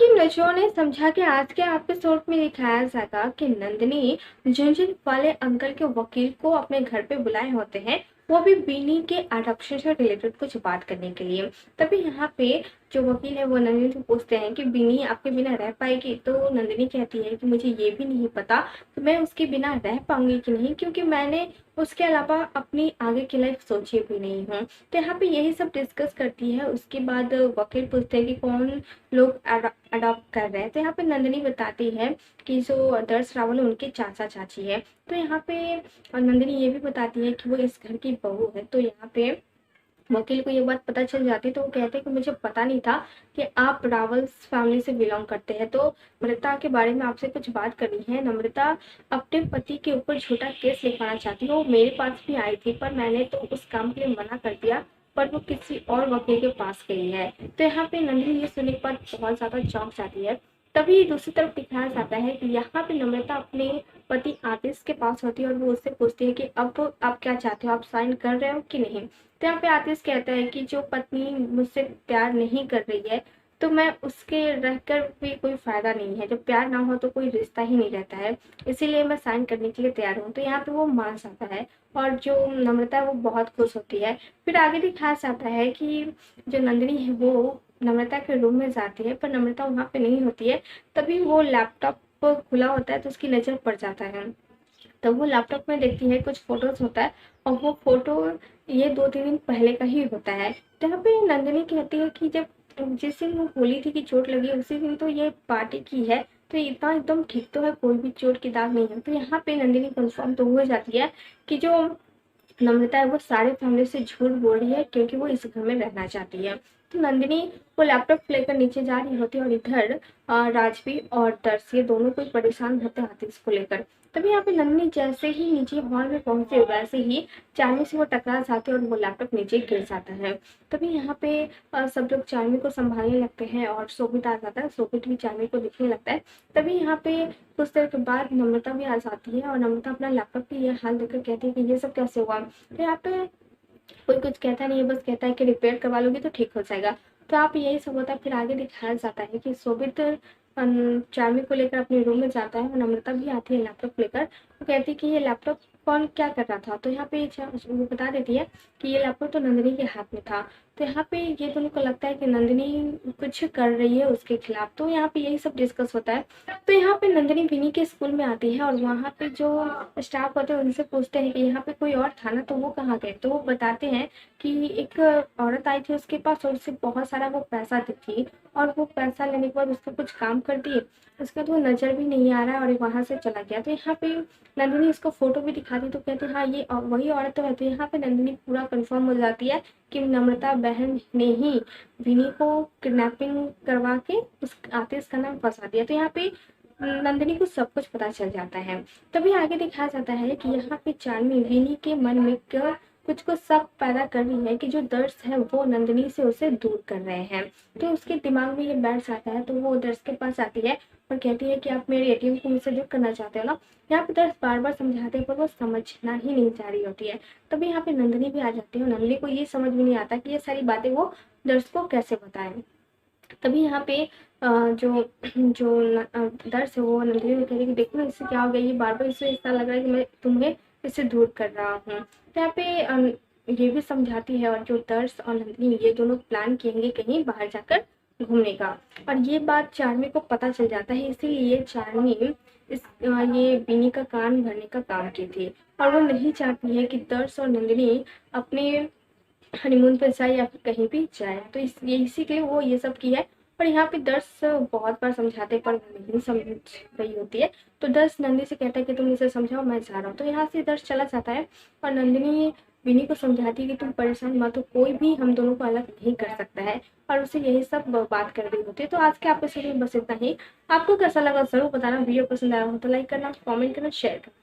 बाकी नजरों ने समझा कि आज के एपिसोड में दिखाया जाएगा कि नंदिनी झुंझुन वाले अंकल के वकील को अपने घर पे बुलाए होते हैं, वो भी बीनी के अडॉप्शन से रिलेटेड कुछ बात करने के लिए। तभी यहाँ पे जो वकील है वो नंदिनी से पूछते हैं कि बीनी आपके बिना रह पाएगी। तो नंदिनी कहती है कि मुझे ये भी नहीं पता कि मैं उसके बिना रह पाऊंगी कि नहीं, क्योंकि मैंने उसके अलावा अपनी आगे की लाइफ सोची भी नहीं हूँ। तो यहाँ पे यही सब डिस्कस करती है। उसके बाद वकील पूछते हैं कि कौन लोग अडॉप्ट कर रहे हैं। तो यहाँ पे नंदिनी बताती है कि जो दर्श रावल है उनके चाचा चाची है। तो यहाँ पे नंदिनी ये भी बताती है कि वो इस घर की बहू है। तो यहाँ पे वकील को ये बात पता चल जाती है। तो वो कहते हैं कि मुझे पता नहीं था कि आप रावल्स फैमिली से बिलोंग करते हैं। तो नम्रता के बारे में आपसे कुछ बात करनी है। नम्रता अपने पति के ऊपर झूठा केस लिखवाना चाहती है। वो मेरे पास भी आई थी, पर मैंने तो उस काम के लिए मना कर दिया, पर वो किसी और वकील के पास गई है। तो यहाँ पे नंदिनी ये सुनने के बाद बहुत ज्यादा चौंक जाती है। तभी दूसरी तरफ दिखाया जाता है कि यहाँ पे नम्रता अपने पति आतिश के पास होती है और वो उससे पूछती है कि अब आप क्या चाहते हो, आप साइन कर रहे हो कि नहीं। तो यहाँ पे आतिश कहता है कि जो पत्नी मुझसे प्यार नहीं कर रही है तो मैं उसके रहकर भी कोई फायदा नहीं है, जब प्यार ना हो तो कोई रिश्ता ही नहीं रहता है, इसीलिए मैं साइन करने के लिए तैयार हूँ। तो यहाँ पे वो मान जाता है और जो नम्रता है वो बहुत खुश होती है। फिर आगे दिखाया जाता है कि जो नंदिनी है वो नम्रता के रूम में जाती है, पर नम्रता वहां पे नहीं होती है। तभी वो लैपटॉप खुला होता है तो उसकी नजर पड़ जाता है। तब वो लैपटॉप में देखती है कुछ फोटोज होता है, और वो फोटो ये 2-3 दिन पहले का ही होता है। तो यहाँ पे नंदिनी कहती है कि जब जिस दिन वो बोली थी कि चोट लगी उसी दिन तो ये पार्टी की है, तो इतना एकदम ठीक तो है, कोई भी चोट की दाग नहीं है। तो यहाँ पे नंदिनी कंफर्म तो हो जाती है कि जो नम्रता है वो सारे फैमिली से झूठ बोल रही है, क्योंकि वो इस घर में रहना चाहती है। तो नंदिनी वो लैपटॉप लेकर नीचे जा रही होती है और इधर राजवी और दर्श ये दोनों कोई परेशान होते हैं इसको लेकर। तभी यहाँ पे नंदिनी जैसे ही नीचे हॉल में पहुंचते वैसे ही चार्मी से वो टकरा जाते हैं और वो लैपटॉप नीचे गिर जाता है। तभी यहाँ पे सब लोग चार्मी को संभालने लगते हैं और शोभित आ जाता है। शोभित भी चार्मी को दिखने लगता है। तभी यहाँ पे कुछ देर के बाद नम्रता भी आ जाती है और नम्रता अपना लैपटॉप की ये हाल देखकर कहती है कि ये सब कैसे हुआ। तो यहाँ पे कोई कुछ कहता नहीं है, बस कहता है कि रिपेयर करवा लोगे तो ठीक हो जाएगा। तो आप यही सब होता है। फिर आगे दिखाया जाता है कि शोभित चार्मी को लेकर अपने रूम में जाता है और नम्रता भी आती है लैपटॉप लेकर। वो कहती है कि ये लैपटॉप कौन क्या कर रहा था। तो यहाँ पे वो बता देती है कि ये लैपटॉप तो नंदिनी के हाथ में था। तो यहाँ पे ये दोनों को लगता है कि नंदिनी कुछ कर रही है उसके खिलाफ। तो यहाँ पे यही सब डिस्कस होता है। तो यहाँ पे नंदिनी विनी के स्कूल में आती है और वहाँ पे जो स्टाफ होते हैं उनसे पूछते हैं कि यहाँ पे कोई और था ना, तो वो कहाँ गए। तो वो बताते हैं कि एक औरत आई थी उसके पास और उससे बहुत सारा वो पैसा दी थी, और वो पैसा लेने के बाद उसका कुछ काम कर दिए, उसका तो नजर भी नहीं आ रहा है और वहां से चला गया। तो यहाँ पे नंदिनी इसको फोटो भी दिखाती तो कहती है हाँ ये वही औरत तो है। तो यहाँ पे नंदिनी पूरा कंफर्म हो जाती है कि नम्रता बहन ने ही विनी को किडनैपिंग करवा के उस आतिश का नाम फंसा दिया। तो यहाँ पे नंदिनी को सब कुछ पता चल जाता है। तभी आगे दिखाया जाता है कि यहाँ पे चार्मी विनी के मन में कुछ कुछ शक पैदा कर रही है कि जो दर्श है वो नंदिनी से उसे दूर कर रहे हैं। तो उसके दिमाग में ये बैठ जाता है। तो वो दर्श के पास आती है और कहती है कि आप मेरे एटीएम को मुझसे जो करना चाहते हो ना। यहाँ पे दर्श बार बार समझाते हैं पर वो समझना ही नहीं चाह रही होती है। तभी यहाँ पे नंदिनी भी आ जाती है और नंदिनी को ये समझ में नहीं आता कि ये सारी बातें वो दर्श को कैसे बताएं। तभी यहाँ पे जो जो दर्श है वो नंदिनी को कह रही है कि देखो ना इससे क्या हो गया, ये बार बार इससे ऐसा लग रहा है कि मैं तुम्हें इससे दूर कर रहा हूँ। तो यहाँ पे ये भी समझाती है और जो दर्श और नंदिनी ये दोनों प्लान किएंगे कहीं बाहर जाकर घूमने का। और ये बात चार्मी को पता चल जाता है, इसीलिए चार्मी ये बीनी का कान भरने का काम की थी। और वो नहीं चाहती है कि दर्श और नंदिनी अपने हनीमून पे जाए या फिर कहीं भी जाए। तो ये इसी के लिए वो ये सब की है। और यहाँ पे दर्श बहुत बार समझाते पर वो नहीं समझ रही होती है। तो दर्श नंदिनी से कहता है कि तुम इसे समझाओ, मैं जा रहा हूँ। तो यहाँ से दर्श चला जाता है और नंदिनी विनी को समझाती है कि तुम परेशान मत हो, कोई भी हम दोनों को अलग नहीं कर सकता है। और उसे यही सब बात कर रही होती है। तो आज के एपिसोड में बस इतना ही। आपको कैसा लगा जरूर बताना। वीडियो पसंद आया हो तो लाइक करना, कमेंट करना, शेयर करना।